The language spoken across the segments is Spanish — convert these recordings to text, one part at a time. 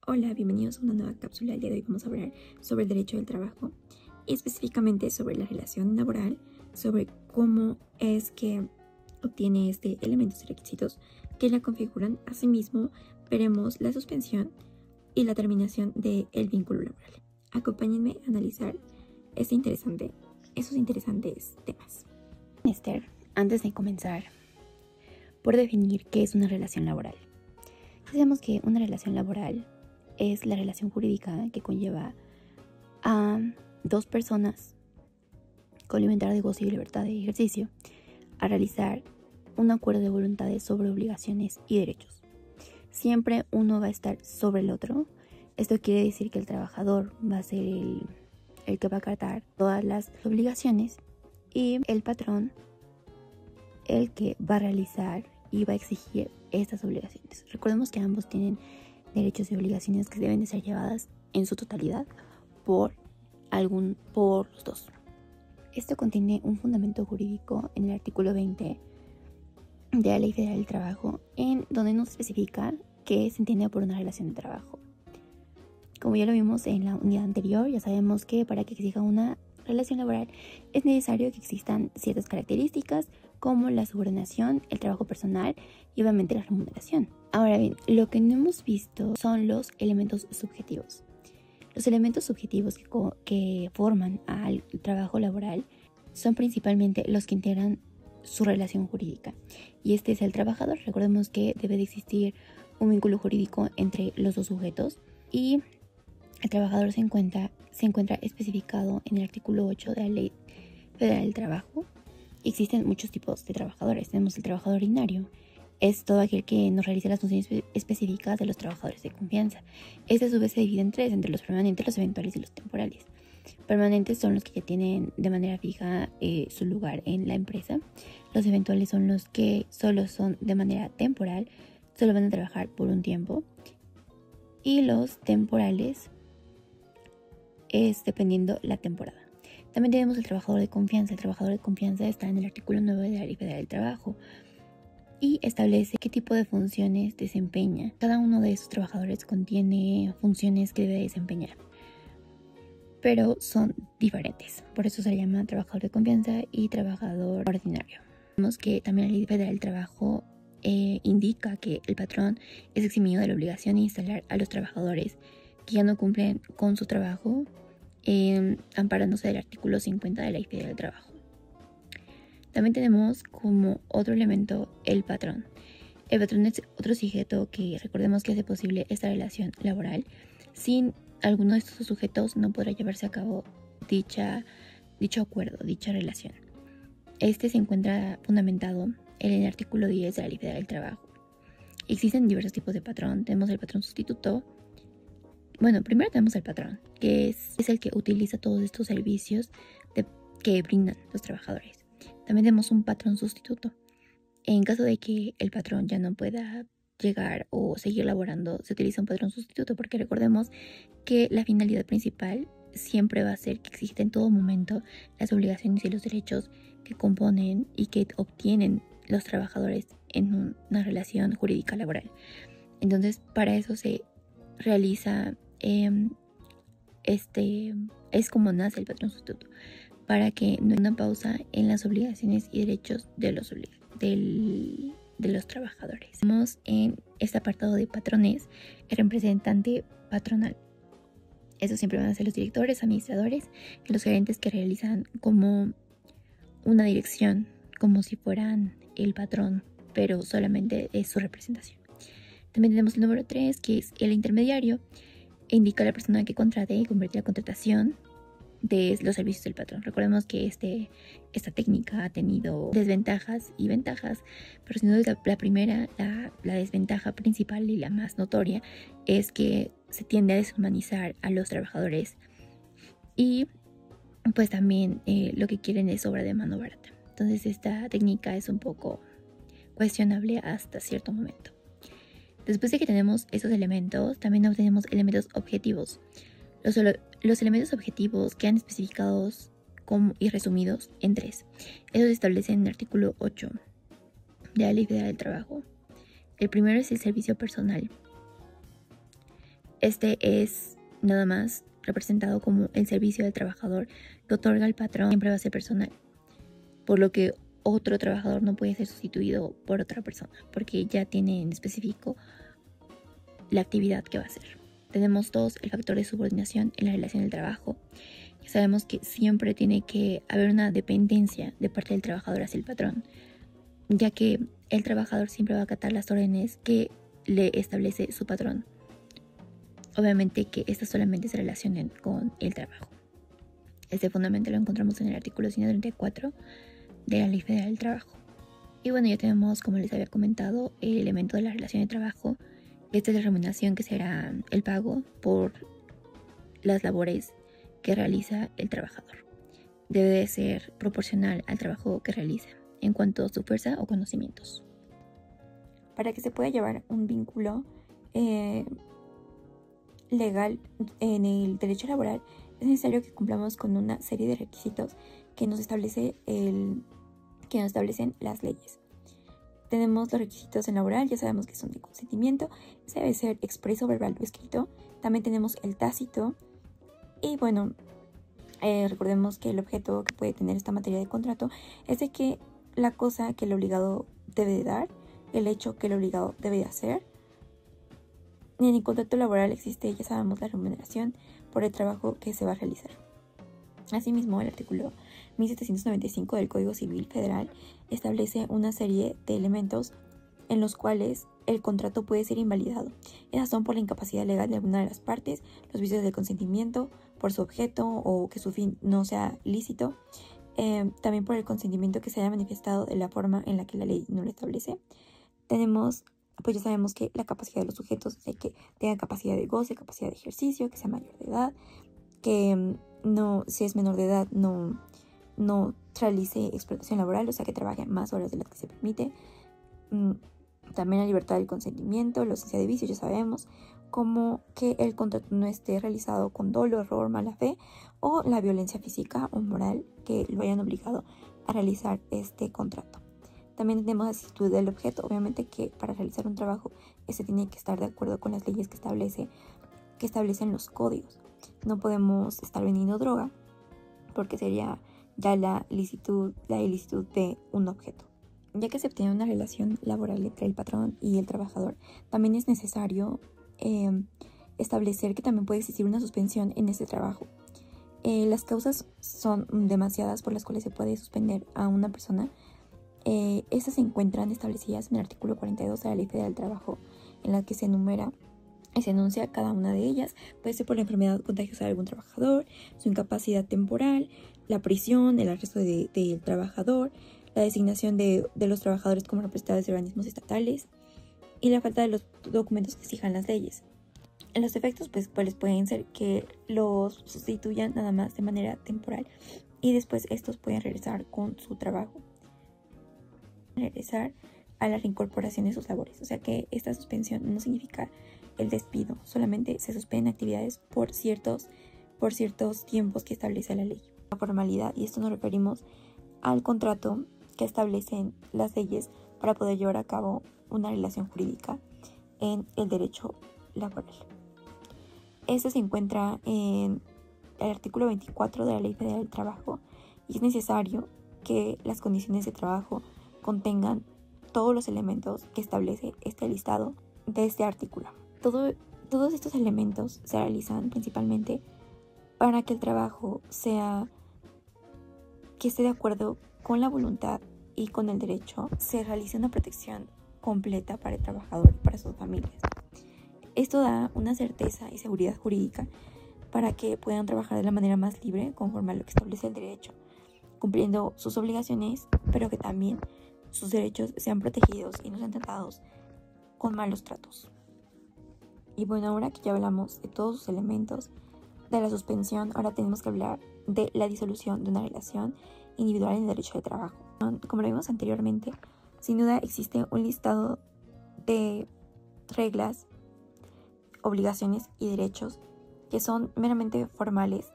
Hola, bienvenidos a una nueva cápsula. El día de hoy vamos a hablar sobre el derecho del trabajo y específicamente sobre la relación laboral, sobre cómo es que obtiene elementos y requisitos que la configuran. Asimismo, veremos la suspensión y la terminación del vínculo laboral. Acompáñenme a analizar esos interesantes temas. Esther, antes de comenzar, por definir qué es una relación laboral. Sabemos que una relación laboral es la relación jurídica que conlleva a dos personas con libertad de goce y libertad de ejercicio a realizar un acuerdo de voluntades sobre obligaciones y derechos. Siempre uno va a estar sobre el otro. Esto quiere decir que el trabajador va a ser el que va a acatar todas las obligaciones y el patrón el que va a realizar y va a exigir estas obligaciones. Recordemos que ambos tienen derechos y obligaciones que deben de ser llevadas en su totalidad por los dos. Esto contiene un fundamento jurídico en el artículo 20 de la Ley Federal del Trabajo, en donde nos especifica qué se entiende por una relación de trabajo. Como ya lo vimos en la unidad anterior, ya sabemos que para que exista una relación laboral es necesario que existan ciertas características como la subordinación, el trabajo personal y obviamente la remuneración. Ahora bien, lo que no hemos visto son los elementos subjetivos. Los elementos subjetivos que forman al trabajo laboral son principalmente los que integran su relación jurídica. Y este es el trabajador. Recordemos que debe de existir un vínculo jurídico entre los dos sujetos y el trabajador se encuentra especificado en el artículo 8 de la Ley Federal del Trabajo. Existen muchos tipos de trabajadores. Tenemos el trabajador ordinario. Es todo aquel que nos realiza las funciones específicas de los trabajadores de confianza. Este a su vez se divide en tres, entre los permanentes, los eventuales y los temporales. Permanentes son los que ya tienen de manera fija su lugar en la empresa. Los eventuales son los que solo son de manera temporal, solo van a trabajar por un tiempo. Y los temporales es dependiendo la temporada. También tenemos el trabajador de confianza. El trabajador de confianza está en el artículo 9 de la Ley Federal del Trabajo y establece qué tipo de funciones desempeña. Cada uno de esos trabajadores contiene funciones que debe desempeñar, pero son diferentes. Por eso se llama trabajador de confianza y trabajador ordinario. Vemos que también la Ley Federal del Trabajo indica que el patrón es eximido de la obligación de instalar a los trabajadores que ya no cumplen con su trabajo, amparándose del artículo 50 de la Ley Federal del Trabajo. También tenemos como otro elemento el patrón. El patrón es otro sujeto que recordemos que hace posible esta relación laboral. Sin alguno de estos sujetos no podrá llevarse a cabo dicho acuerdo, dicha relación. Este se encuentra fundamentado en el artículo 10 de la Ley Federal del Trabajo. Existen diversos tipos de patrón. Tenemos el patrón sustituto. Bueno, primero tenemos el patrón, que es el que utiliza todos estos servicios que brindan los trabajadores. También tenemos un patrón sustituto. En caso de que el patrón ya no pueda llegar o seguir laborando, se utiliza un patrón sustituto, porque recordemos que la finalidad principal siempre va a ser que exista en todo momento las obligaciones y los derechos que componen y que obtienen los trabajadores en una relación jurídica laboral. Entonces, para eso se realiza es como nace el patrón sustituto, para que no haya una pausa en las obligaciones y derechos de los trabajadores. Vemos en este apartado de patrones el representante patronal. Eso siempre van a ser los directores, administradores y los gerentes que realizan como una dirección, como si fueran el patrón, pero solamente es su representación. También tenemos el número 3, que es el intermediario. Indica a la persona que contrate y convierte la contratación de los servicios del patrón. Recordemos que esta técnica ha tenido desventajas y ventajas, pero sin duda la primera, la desventaja principal y la más notoria es que se tiende a deshumanizar a los trabajadores y pues también lo que quieren es obra de mano barata. Entonces esta técnica es un poco cuestionable hasta cierto momento. Después de que tenemos esos elementos, también obtenemos elementos objetivos. Los elementos objetivos quedan especificados y resumidos en 3. Eso se establece en el artículo 8 de la Ley Federal del Trabajo. El primero es el servicio personal. Este es nada más representado como el servicio del trabajador que otorga el patrón, siempre va a ser personal, por lo que otro trabajador no puede ser sustituido por otra persona, porque ya tiene en específico la actividad que va a hacer. Tenemos dos, el factor de subordinación en la relación del trabajo. Ya sabemos que siempre tiene que haber una dependencia de parte del trabajador hacia el patrón, ya que el trabajador siempre va a acatar las órdenes que le establece su patrón. Obviamente que estas solamente se relacionen con el trabajo. Este fundamento lo encontramos en el artículo 134 de la Ley Federal del Trabajo. Y bueno, ya tenemos, como les había comentado, el elemento de la relación de trabajo. Esta es la remuneración, que será el pago por las labores que realiza el trabajador. Debe de ser proporcional al trabajo que realiza en cuanto a su fuerza o conocimientos. Para que se pueda llevar un vínculo legal en el derecho laboral, es necesario que cumplamos con una serie de requisitos que nos establecen las leyes. Tenemos los requisitos en laboral, ya sabemos que son de consentimiento, se debe ser expreso, verbal o escrito. También tenemos el tácito. Y bueno, recordemos que el objeto que puede tener esta materia de contrato es de que la cosa que el obligado debe de dar, el hecho que el obligado debe de hacer. Y en el contrato laboral existe, ya sabemos, la remuneración por el trabajo que se va a realizar. Asimismo, el artículo 1795 del Código Civil Federal establece una serie de elementos en los cuales el contrato puede ser invalidado. Esas son por la incapacidad legal de alguna de las partes, los vicios del consentimiento, por su objeto o que su fin no sea lícito, también por el consentimiento que se haya manifestado de la forma en la que la ley no lo establece. Tenemos, pues ya sabemos que la capacidad de los sujetos es que tengan capacidad de goce, capacidad de ejercicio, que sea mayor de edad, que no, si es menor de edad, no realice explotación laboral, o sea que trabaje más horas de las que se permite. También la libertad del consentimiento, la ausencia de vicios, ya sabemos, como que el contrato no esté realizado con dolo, error, mala fe o la violencia física o moral que lo hayan obligado a realizar este contrato. También tenemos la actitud del objeto, obviamente que para realizar un trabajo este tiene que estar de acuerdo con las leyes que establecen los códigos. No podemos estar vendiendo droga porque sería ya la ilicitud de un objeto. Ya que se obtiene una relación laboral entre el patrón y el trabajador, también es necesario establecer que también puede existir una suspensión en ese trabajo. Las causas son demasiadas por las cuales se puede suspender a una persona. Estas se encuentran establecidas en el artículo 42 de la Ley Federal del Trabajo, en la que se enumera y se enuncia cada una de ellas. Puede ser por la enfermedad contagiosa de algún trabajador, su incapacidad temporal, la prisión, el arresto del trabajador, la designación de los trabajadores como representantes de organismos estatales y la falta de los documentos que exijan las leyes. Los efectos pues pueden ser que los sustituyan nada más de manera temporal y después estos pueden regresar con su trabajo, regresar a la reincorporación de sus labores. O sea que esta suspensión no significa el despido, solamente se suspenden actividades por ciertos tiempos que establece la ley. La formalidad, y esto nos referimos al contrato que establecen las leyes para poder llevar a cabo una relación jurídica en el derecho laboral. Esto se encuentra en el artículo 24 de la Ley Federal del Trabajo y es necesario que las condiciones de trabajo contengan todos los elementos que establece este listado de este artículo. Todos estos elementos se realizan principalmente para que el trabajo que esté de acuerdo con la voluntad y con el derecho, se realice una protección completa para el trabajador y para sus familias. Esto da una certeza y seguridad jurídica para que puedan trabajar de la manera más libre conforme a lo que establece el derecho, cumpliendo sus obligaciones, pero que también sus derechos sean protegidos y no sean tratados con malos tratos. Y bueno, ahora que ya hablamos de todos sus elementos de la suspensión, ahora tenemos que hablar de la disolución de una relación individual en el derecho de trabajo. Como lo vimos anteriormente, sin duda existe un listado de reglas, obligaciones y derechos que son meramente formales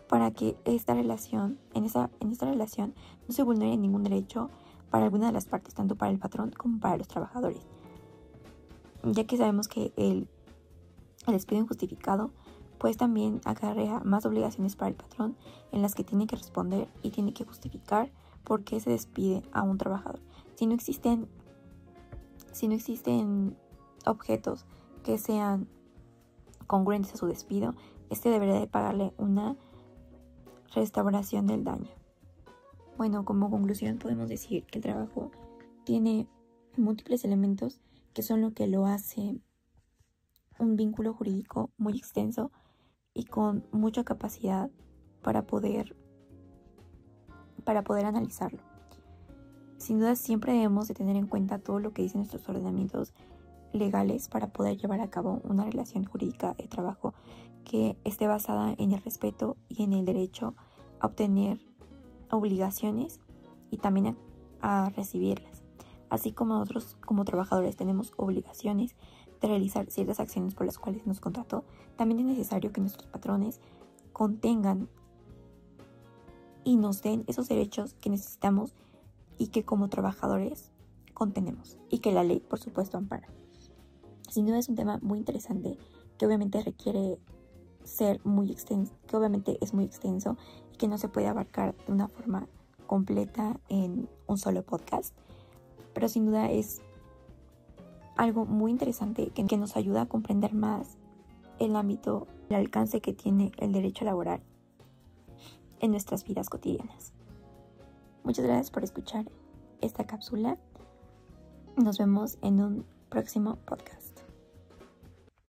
para que en esta relación no se vulnere ningún derecho para alguna de las partes, tanto para el patrón como para los trabajadores, ya que sabemos que el El despido injustificado pues también acarrea más obligaciones para el patrón en las que tiene que responder y tiene que justificar por qué se despide a un trabajador. Si no existen objetos que sean congruentes a su despido, debería de pagarle una restauración del daño. Bueno, como conclusión podemos decir que el trabajo tiene múltiples elementos que son lo que lo hace un vínculo jurídico muy extenso y con mucha capacidad para poder analizarlo. Sin duda siempre debemos de tener en cuenta todo lo que dicen nuestros ordenamientos legales para poder llevar a cabo una relación jurídica de trabajo que esté basada en el respeto y en el derecho a obtener obligaciones y también a recibirlas. Así como nosotros como trabajadores tenemos obligaciones de realizar ciertas acciones por las cuales nos contrató, también es necesario que nuestros patrones contengan y nos den esos derechos que necesitamos y que como trabajadores contenemos y que la ley, por supuesto, ampara. Sin duda es un tema muy interesante que obviamente requiere ser muy extenso, que obviamente es muy extenso y que no se puede abarcar de una forma completa en un solo podcast, pero sin duda es algo muy interesante que nos ayuda a comprender más el ámbito, el alcance que tiene el derecho laboral en nuestras vidas cotidianas. Muchas gracias por escuchar esta cápsula. Nos vemos en un próximo podcast.